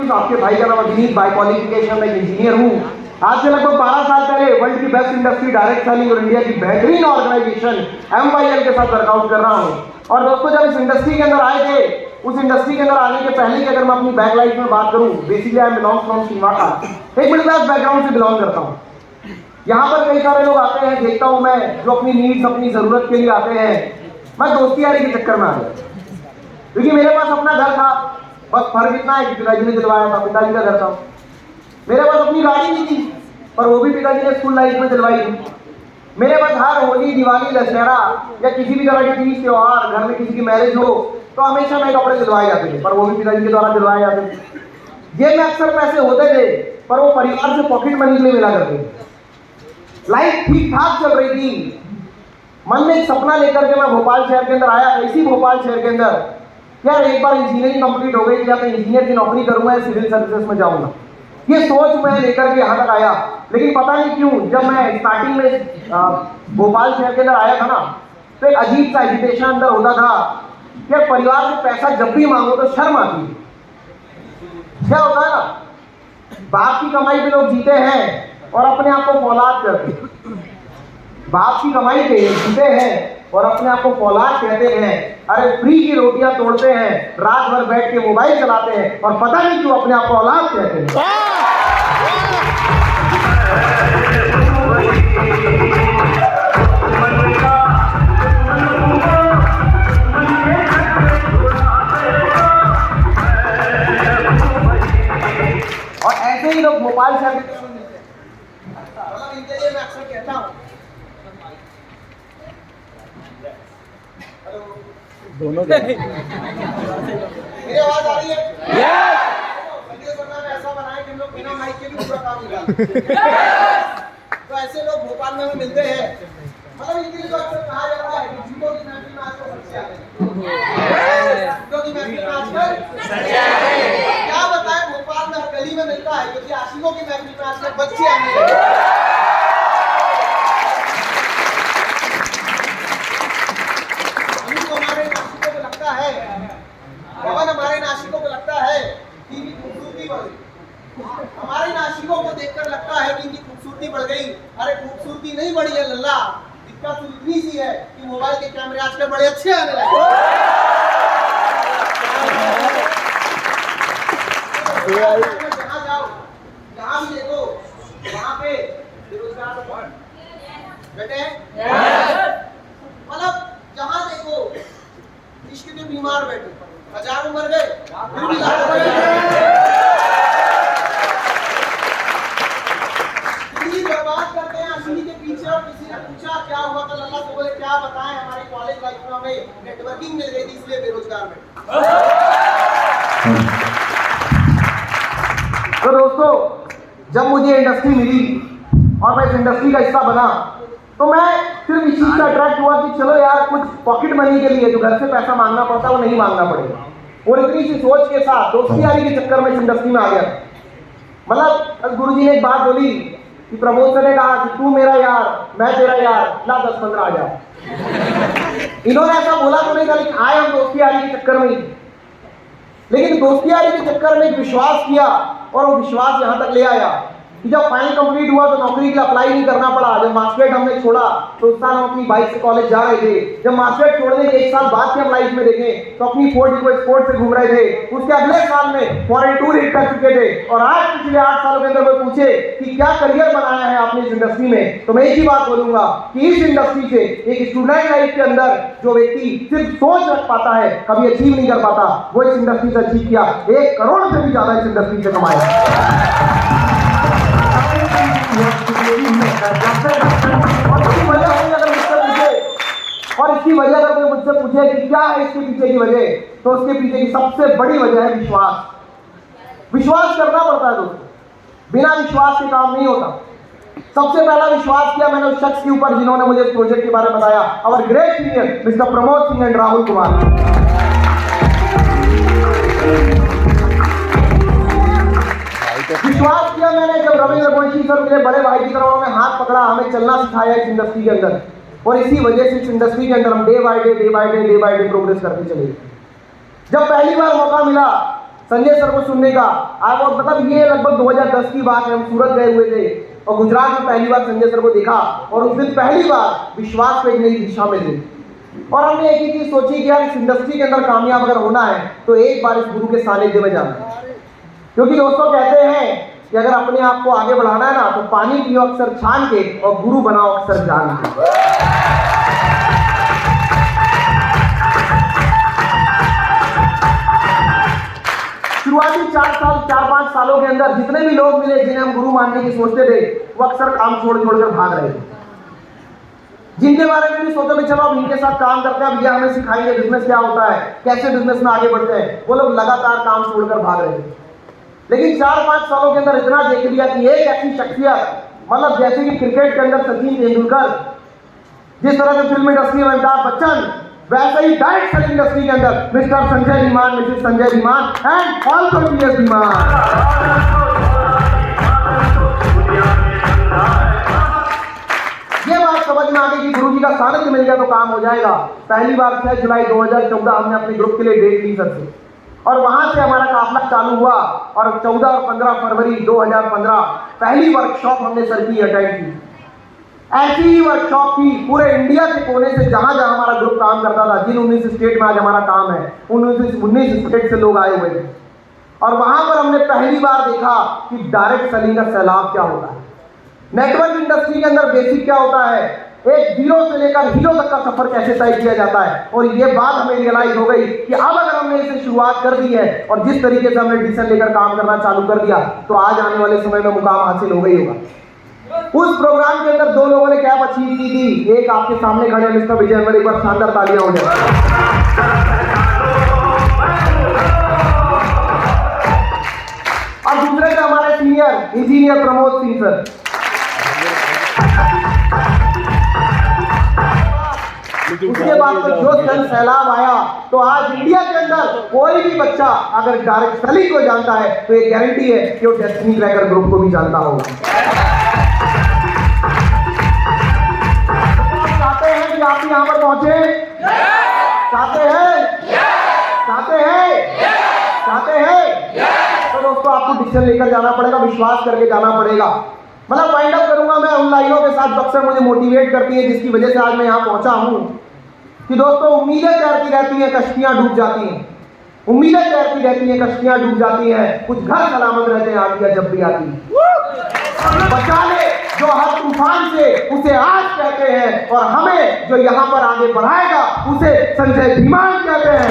आपके भाई का नाम अभिनीत, बाय क्वालिफिकेशन मैं इंजीनियर हूँ। आज से लगभग 12 साल पहले वर्ल्ड की बेस्ट इंडस्ट्री डायरेक्ट सेलिंग और इंडिया की बेहतरीन ऑर्गेनाइजेशन MYL के साथ वर्कआउट कर रहा हूँ। और दोस्तों, जब इस इंडस्ट्री के अंदर आए थे, उस इंडस्ट्री के अंदर आने के पहले की अगर मैं अपनी बैक लाइफ में बात करूँ, बेसिकली आई बिलोंग फ्रॉम शिवाका, एक मिडिल क्लास बैकग्राउंड से बिलोंग करता हूँ। यहाँ पर कई सारे लोग आते हैं, देखता हूँ मैं, जो अपनी नीड्स, अपनी जरूरत के लिए आते हैं। मैं दोस्ती यारी के चक्कर में आ गया, क्योंकि मेरे पास अपना घर था, बस फर्क इतना है कि पिताजी ने दिलवाया था, पिताजी का घर था। मेरे पास अपनी गाड़ी नहीं थी, पर वो भी पिताजी ने स्कूल लाइफ में दिलवाई थी। मेरे पास हर होली, दिवाली, दशहरा या किसी भी तरह के तीज त्योहार, घर में किसी की मैरिज हो तो हमेशा नए कपड़े दिलवाए जाते थे, पर वो भी पिताजी के द्वारा दिलवाए जाते थे। जेब में अक्सर पैसे होते थे, पर वो परिवार से पॉकेट मनी के लिए मिला करते थे। लाइफ ठीक ठाक चल रही थी। मन में एक सपना लेकर के मैं भोपाल शहर के अंदर आया। इसी भोपाल शहर के अंदर यार एक बार इंजीनियरिंग कंप्लीट हो गई, या मैं इंजीनियर की नौकरी करूंगा या सिविल सर्विसेज में जाऊंगा, ये सोच मैं लेकर के यहाँ तक आया। लेकिन पता नहीं क्यों, जब मैं स्टार्टिंग में भोपाल शहर के अंदर आया था ना, तो एक अजीब सा एजिटेशन अंदर होता था कि परिवार से पैसा जब भी मांगो तो शर्म आती है। क्या होता है ना, बाप की कमाई पे लोग जीते हैं और अपने आप को फौलाद करते हैं। बाप की कमाई पे जीते हैं और अपने आप को फौलाद कहते हैं। अरे फ्री की रोटियां तोड़ते हैं, रात भर बैठ के मोबाइल चलाते हैं और पता नहीं क्यों अपने आप को औलाद कहते हैं। और ऐसे ही लोग भोपाल शहर में मिलते हैं। मतलब इनके लिए मैं अक्सर कहता हूँ, दोनों मेरी आवाज आ रही है? संदेश में ऐसा बनाए कि हम लोग बिना माइक के भी पूरा काम निकाल। तो ऐसे लोग भोपाल में मिलते हैं। मतलब इनके लिए अक्सर कहा जाता है कि झूठों की महफिल में आजकल सबसे आते हैं। झूठों की महफिल में आजकल सबसे आते हैं। क्या बताएं, भोपाल में हर गली में मिलता है, क्योंकि आशिकों की महफिल में आजकल बच्चे आने लगे। हमारे नाशिकों को लगता है कि इनकी खूबसूरती बढ़ गई। हमारे नाशिकों को देखकर लगता है कि इनकी खूबसूरती बढ़ गई। अरे खूबसूरती नहीं बढ़ी है लल्ला, दिक्कत इतनी सी है कि मोबाइल के कैमरे आजकल बड़े अच्छे आने लगे। जहाँ जाओ, जहाँ भी देखो, वहाँ पे बेरोजगार बेटे, मतलब जहाँ देखो इश्क के बीमार बैठे, हजारों मर गए, फिर भी लाखों मर गए। जिंदगी बर्बाद करते हैं आशिकी के पीछे। और किसी ने पूछा क्या हुआ कल, अल्लाह से बोले क्या बताएं, हमारी कॉलेज लाइफ में हमें नेटवर्किंग मिल गई थी, इसलिए बेरोजगार में। तो दोस्तों, जब मुझे इंडस्ट्री मिली और मैं इस इंडस्ट्री का हिस्सा बना, तो मैं सिर्फ इस चीज से अट्रैक्ट हुआ कि चलो यार, कुछ पॉकेट मनी के लिए जो घर से पैसा मांगना पड़ता है वो नहीं मांगना पड़ेगा। और इतनी सी सोच के साथ दोस्ती यारी के चक्कर में इस इंडस्ट्री में आ गया। मतलब गुरुजी ने एक बात बोली कि प्रमोद सर ने कहा कि तू मेरा यार, मैं तेरा यार, ला 10-15 हजार। इन्होंने ऐसा बोला तो नहीं था, लेकिन आए हम दोस्ती यारी के चक्कर में ही। लेकिन दोस्ती यारी के चक्कर में विश्वास किया और वो विश्वास यहाँ तक ले आया कि जब फाइनल कंप्लीट हुआ तो नौकरी के लिए अप्लाई नहीं करना पड़ा। जब मार्क्सशीट हमने छोड़ा तो उस साल हम अपनी बाइक से कॉलेज जा रहे थे। जब मार्क्सशीट छोड़ने के 1 साल बाद की हम लाइफ में देखें तो अपनी फोर्ड को स्पोर्ट से घूम रहे थे। उसके अगले साल में फॉरेन टूर हिट कर चुके थे। और आज पिछले 8 सालों के अंदर कोई पूछे कि क्या करियर बनाया है आपने इस इंडस्ट्री में, तो मैं एक ही बात बोलूंगा कि इस इंडस्ट्री से एक स्टूडेंट लाइफ के अंदर जो व्यक्ति सिर्फ सोच रख पाता है, कभी अचीव नहीं कर पाता, वो इस इंडस्ट्री से अचीव किया। 1 करोड़ से भी ज्यादा इस इंडस्ट्री से कमाया। और इसकी वजह अगर कोई मुझसे पूछे कि क्या है इसके पीछे की वजह, तो उसके पीछे की सबसे बड़ी वजह है विश्वास। विश्वास करना पड़ता है दोस्तों, बिना विश्वास के काम नहीं होता। सबसे पहला विश्वास किया मैंने उस शख्स के ऊपर जिन्होंने मुझे इस प्रोजेक्ट के बारे में बताया, और great senior mister Pramod Singh and Rahul Kumar. विश्वास किया मैंने जब रविंद्र गोयशी सर मेरे बड़े भाई की तरह उन्होंने हाथ पकड़ा, हमें चलना सिखाया इस इंडस्ट्री के अंदर। और इसी वजह से इस इंडस्ट्री के अंदर हम डे बाय डे प्रोग्रेस करते चले। जब पहली बार मौका मिला संजय सर को सुनने का। आप मतलब ये लगभग 2010 की बात है, हम सूरत गए हुए थे और गुजरात में पहली बार संजय सर को देखा और उस दिन पहली बार विश्वास को एक नई दिशा में दी। और हमने एक ही चीज सोची कि यार इस इंडस्ट्री के अंदर कामयाब अगर होना है तो एक बार इस गुरु के सानिध्य में जाना है। क्योंकि दोस्तों कहते हैं कि अगर अपने आप को आगे बढ़ाना है ना तो पानी पियो अक्सर छान के और गुरु बनाओ अक्सर जान के। शुरुआती 4-5 सालों के अंदर जितने भी लोग मिले जिन्हें हम गुरु मानने की सोचते थे वो अक्सर काम छोड़कर भाग रहे थे। जिनके बारे में भी सोचो कि चलो अब इनके साथ काम करते हैं, अब ये हमें सिखाएंगे बिजनेस क्या होता है, कैसे बिजनेस में आगे बढ़ते हैं, वो लोग लगातार काम छोड़कर भाग रहे थे। लेकिन 4-5 सालों के अंदर इतना देख लिया कि एक ऐसी शख्सियत, मतलब जैसे कि क्रिकेट के अंदर सचिन तेंदुलकर, जिस तरह से फिल्म इंडस्ट्री में अमिताभ बच्चन, वैसे ही डायरेक्ट सेलिंग इंडस्ट्री के अंदर mister Sanjay Dhiman, missus Sanjay Dhiman and also TS Dhiman. ये बात समझ में आ गई कि गुरु जी का सानिध्य मिल गया तो काम हो जाएगा। पहली बार 6 जुलाई 2014 हमने अपने ग्रुप के लिए डेट ली सर से और वहां से हमारा काफिला चालू हुआ और 14 और 15 फरवरी 2015 पहली वर्कशॉप हमने सर की अटेंड की। ऐसी ही वर्कशॉप की पूरे इंडिया के कोने से जहां जहां हमारा ग्रुप काम करता था, जिन 19 स्टेट में आज हमारा काम है, 19 स्टेट से लोग आए हुए थे और वहां पर हमने पहली बार देखा कि डायरेक्ट सेलिंग का सैलाब क्या होता है, नेटवर्क इंडस्ट्री के अंदर बेसिक क्या होता है, एक जीरो से लेकर हीरो तक का सफर कैसे तय किया जाता है। और ये बात हमें रियलाइज हो गई कि अब अगर हमने इसे शुरुआत कर दी है और जिस तरीके से हमने डिसीजन लेकर काम करना चालू कर दिया तो आज आने वाले समय में मुकाम हासिल हो गई होगा। उस प्रोग्राम के अंदर 2 लोगों ने कैप अचीव की थी, एक आपके सामने खड़े हैं मिस्टर विजय अमर, एक बार शानदार तालियां हो जाए। और दूसरे थे हमारे senior engineer Pramod Singh sir. उसके बाद तो जो जन सैलाब आया तो आज इंडिया के अंदर कोई भी बच्चा अगर डायरेक्ट सेलिंग को जानता है तो ये गारंटी है कि वो डेस्टिनी क्रैकर ग्रुप को भी जानता होगा। चाहते हैं कि आप यहाँ पर पहुंचे, चाहते हैं तो दोस्तों आपको डिसीजन लेकर जाना पड़ेगा, विश्वास करके जाना पड़ेगा। मतलब वाइंड अप करूंगा मैं उन लाइनों के साथ जो अक्सर मुझे मोटिवेट करती है, जिसकी वजह से आज मैं यहाँ पहुंचा हूँ कि दोस्तों उम्मीदें तैरती रहती हैं, कश्तियां डूब जाती हैं। उम्मीदें तैरती रहती हैं, कश्तियां डूब जाती हैं, कुछ घर सलामत रहते हैं आंधियां जब भी आती हैं। बचा ले जो हर तूफान से उसे आज कहते हैं और हमें जो यहाँ पर आगे बढ़ाएगा उसे संजय धीमान कहते हैं।